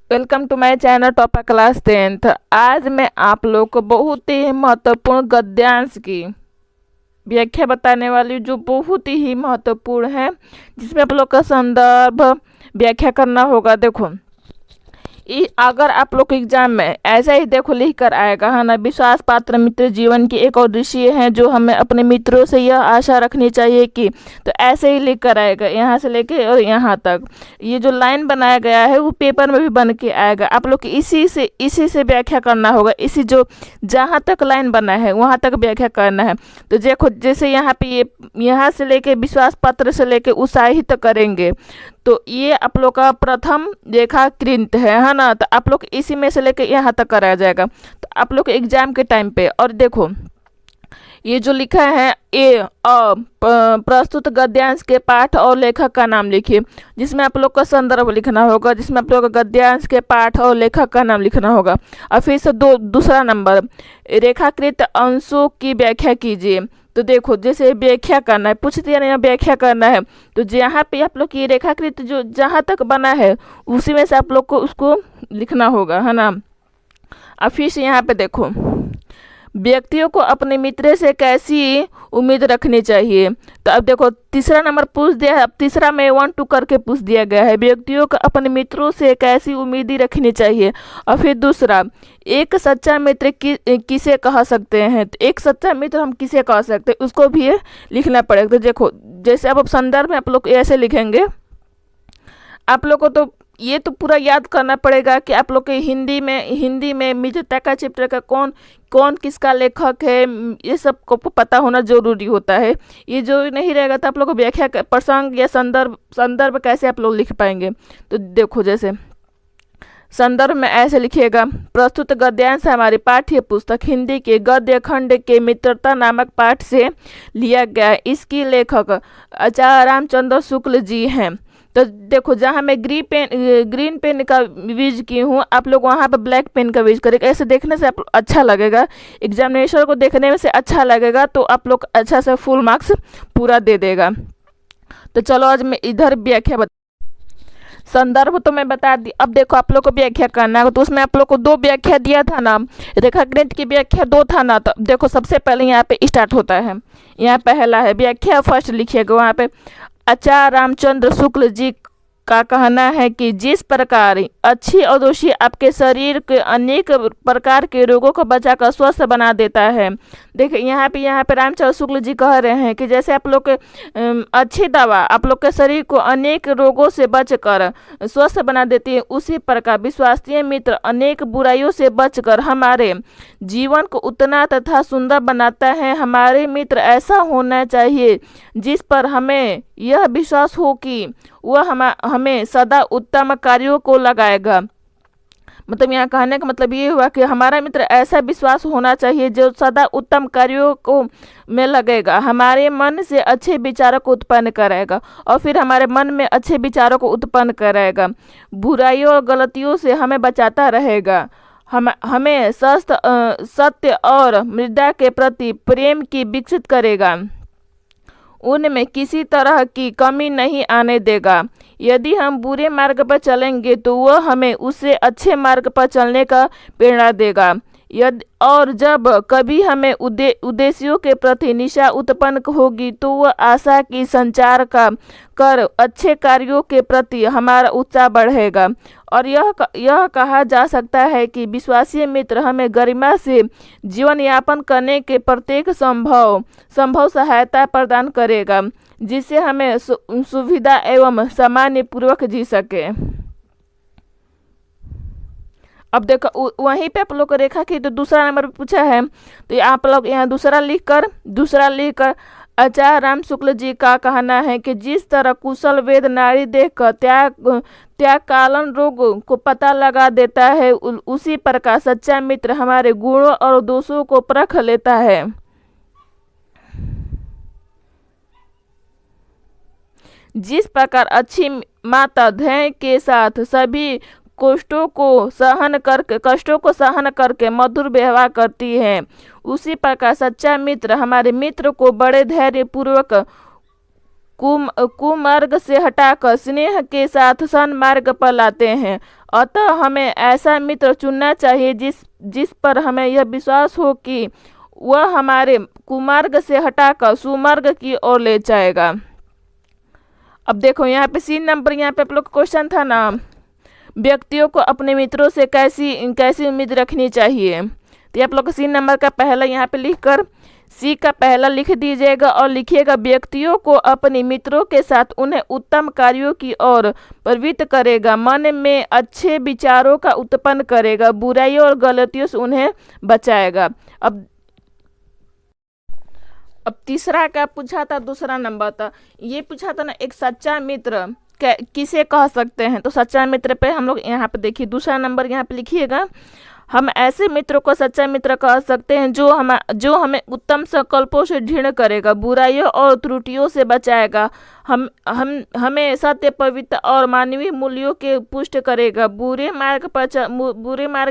Welcome to my channel topper class 10th। आज मैं आप लोग को बहुत ही महत्वपूर्ण गद्यांश की व्याख्या बताने वाली हूँ, जो बहुत ही महत्वपूर्ण है, जिसमें आप लोग का संदर्भ व्याख्या करना होगा। देखो, अगर आप लोग एग्जाम में ऐसा ही देखो लिख कर आएगा है ना, विश्वास पात्र मित्र जीवन की एक उद्देश्य है जो हमें अपने मित्रों से यह आशा रखनी चाहिए कि, तो ऐसे ही लिख कर आएगा यहाँ से लेके और यहाँ तक। ये जो लाइन बनाया गया है वो पेपर में भी बन के आएगा। आप लोग इसी से व्याख्या करना होगा। इसी जो जहाँ तक लाइन बना है वहाँ तक व्याख्या करना है। तो देखो, जैसे यहाँ पे ये यहाँ से लेके विश्वास पत्र से लेके उत्साहित करेंगे, तो ये आप लोग का प्रथम रेखाकृत है ना। तो आप लोग इसी में से लेके यहाँ तक कराया जाएगा, तो आप लोग एग्जाम के टाइम पे। और देखो, ये जो लिखा है प्रस्तुत गद्यांश के पाठ और लेखक का नाम लिखिए, जिसमें आप लोग का संदर्भ लिखना होगा, जिसमें आप लोग का गद्यांश के पाठ और लेखक का नाम लिखना होगा। और फिर से दूसरा नंबर, रेखाकृत अंशों की व्याख्या कीजिए। तो देखो, जैसे व्याख्या करना है, पूछ दिया ना व्याख्या करना है, तो जहाँ पे आप लोग की रेखाकृत जो जहाँ तक बना है उसी में से आप लोग को उसको लिखना होगा, है ना। अब फिर से यहाँ पे देखो, व्यक्तियों को अपने मित्र से कैसी उम्मीद रखनी चाहिए। तो अब देखो, तीसरा नंबर पूछ दिया है। अब तीसरा में 1 2 करके पूछ दिया गया है, व्यक्तियों को अपने मित्रों से कैसी उम्मीद रखनी चाहिए। और फिर दूसरा, एक सच्चा मित्र किसे कह सकते हैं। तो एक सच्चा मित्र हम किसे कह सकते हैं, उसको भी लिखना पड़ेगा। तो देखो, जैसे अब संदर्भ में आप लोग ऐसे लिखेंगे, आप लोग को तो ये तो पूरा याद करना पड़ेगा कि आप लोग के हिंदी में मित्रता का चैप्टर का कौन कौन किसका लेखक है, ये सब को पता होना जरूरी होता है। ये जो नहीं रहेगा तो आप लोग को व्याख्या प्रसंग या संदर्भ कैसे आप लोग लिख पाएंगे। तो देखो, जैसे संदर्भ में ऐसे लिखिएगा, प्रस्तुत गद्यांश हमारी पाठ्य पुस्तक हिंदी के गद्य खंड के मित्रता नामक पाठ से लिया गया। इसकी लेखक आचार्य रामचंद्र शुक्ल जी हैं। तो देखो, जहाँ मैं ग्रीन पेन का यूज की हूँ, आप लोग वहाँ पर ब्लैक पेन का यूज करेंगे। ऐसे देखने से आप अच्छा लगेगा, एग्जामिनेशन को देखने में से अच्छा लगेगा, तो आप लोग अच्छा से फुल मार्क्स पूरा दे देगा। तो चलो, आज मैं इधर व्याख्या संदर्भ तो मैं बता दी। अब देखो, आप लोग को व्याख्या करना है, तो उसमें आप लोग को 2 व्याख्या दिया था ना, रेखाकृत की व्याख्या 2 था ना। तो देखो, सबसे पहले यहाँ पे स्टार्ट होता है, यहाँ पहला है व्याख्या, फर्स्ट लिखिएगा वहाँ पे। आचार्य रामचंद्र शुक्ल जी का कहना है कि जिस प्रकार अच्छी औषधि आपके शरीर के अनेक प्रकार के रोगों को बचाकर स्वस्थ बना देता है। देखिए, यहाँ पे रामचंद्र शुक्ल जी कह रहे हैं कि जैसे आप लोग के अच्छी दवा आप लोग के शरीर को अनेक रोगों से बचकर स्वस्थ बना देती है, उसी प्रकार विश्वसनीय मित्र अनेक बुराइयों से बचकर हमारे जीवन को उतना तथा सुंदर बनाता है। हमारे मित्र ऐसा होना चाहिए जिस पर हमें यह विश्वास हो कि वह हमें सदा उत्तम कार्यों को लगाएगा। मतलब यहाँ कहने का मतलब ये हुआ कि हमारा मित्र ऐसा विश्वास होना चाहिए जो सदा उत्तम कार्यों को में लगेगा, हमारे मन से अच्छे विचारों को उत्पन्न करेगा, और फिर हमारे मन में अच्छे विचारों को उत्पन्न करेगा, बुराइयों और गलतियों से हमें बचाता रहेगा, हमें सत्य और मृदा के प्रति प्रेम की विकसित करेगा, उनमें किसी तरह की कमी नहीं आने देगा। यदि हम बुरे मार्ग पर चलेंगे तो वह हमें उससे अच्छे मार्ग पर चलने का प्रेरणा देगा। और जब कभी हमें उद्देश्यों के प्रति निशा उत्पन्न होगी तो वह आशा की संचार कर अच्छे कार्यों के प्रति हमारा उत्साह बढ़ेगा। और यह कहा जा सकता है कि विश्वासी मित्र हमें गरिमा से जीवन यापन करने के प्रत्येक संभव सहायता प्रदान करेगा, जिससे हमें सुविधा एवं सामान्य पूर्वक जी सके। अब देखो, वहीं पे आप लोग को रेखा की तो दूसरा नंबर पे पूछा है, तो आप लोग यहाँ दूसरा लिखकर आचार्य राम शुक्ल जी का कहना है कि जिस तरह कुशल वेद नारी देखकर त्याग कालन रोग को पता लगा देता है, उसी प्रकार सच्चा मित्र हमारे गुणों और दोषों को परख लेता है। जिस प्रकार अच्छी माता धैर्य के साथ सभी कष्टों को सहन करके मधुर व्यवहार करती है, उसी प्रकार सच्चा मित्र हमारे मित्र को बड़े धैर्य पूर्वक कुमार्ग से हटाकर स्नेह के साथ सन्मार्ग पर लाते हैं अतः हमें ऐसा मित्र चुनना चाहिए जिस पर हमें यह विश्वास हो कि वह हमारे कुमार्ग से हटाकर सुमार्ग की ओर ले जाएगा। अब देखो यहाँ पे 3 नंबर, यहाँ पे आप लोग क्वेश्चन था ना, व्यक्तियों को अपने मित्रों से कैसी उम्मीद रखनी चाहिए। तो आप लोग 3 नंबर का पहला यहाँ पे लिखकर सी का पहला लिख दीजिएगा और लिखिएगा व्यक्तियों को अपने मित्रों के साथ उन्हें उत्तम कार्यों की ओर प्रवृत्त करेगा, मन में अच्छे विचारों का उत्पन्न करेगा, बुराइयों और गलतियों से उन्हें बचाएगा। अब तीसरा का पूछा था, दूसरा नंबर था, ये पूछा था ना एक सच्चा मित्र किसे कह सकते हैं। तो सच्चा मित्र पे हम लोग यहाँ पे देखिए दूसरा नंबर यहाँ पे लिखिएगा, हम ऐसे मित्र को सच्चा मित्र कह सकते हैं जो हमें उत्तम संकल्पों से दृढ़ करेगा, बुराइयों और त्रुटियों से बचाएगा, हमें सत्य, पवित्र और मानवीय मूल्यों के पुष्ट करेगा, बुरे मार्ग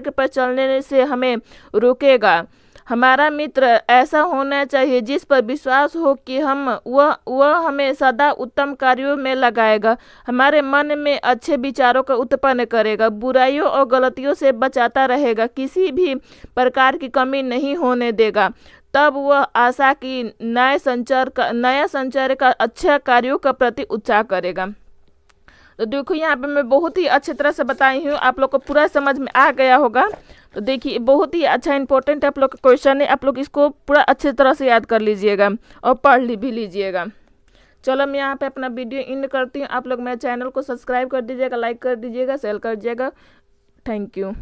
पर चलने से हमें रोकेगा। हमारा मित्र ऐसा होना चाहिए जिस पर विश्वास हो कि वह हमें सदा उत्तम कार्यों में लगाएगा, हमारे मन में अच्छे विचारों का उत्पन्न करेगा, बुराइयों और गलतियों से बचाता रहेगा, किसी भी प्रकार की कमी नहीं होने देगा। तब वह आशा की नया संचार का अच्छा कार्यों का प्रति उत्साह करेगा। तो देखो यहाँ पे मैं बहुत ही अच्छी तरह से बताई हूँ, आप लोग को पूरा समझ में आ गया होगा। तो देखिए बहुत ही अच्छा इंपॉर्टेंट आप लोग का क्वेश्चन है, आप लोग इसको पूरा अच्छी तरह से याद कर लीजिएगा और पढ़ भी लीजिएगा। चलो मैं यहाँ पे अपना वीडियो एंड करती हूँ। आप लोग मेरे चैनल को सब्सक्राइब कर दीजिएगा, लाइक कर दीजिएगा, शेयर कर दीजिएगा। Thank you.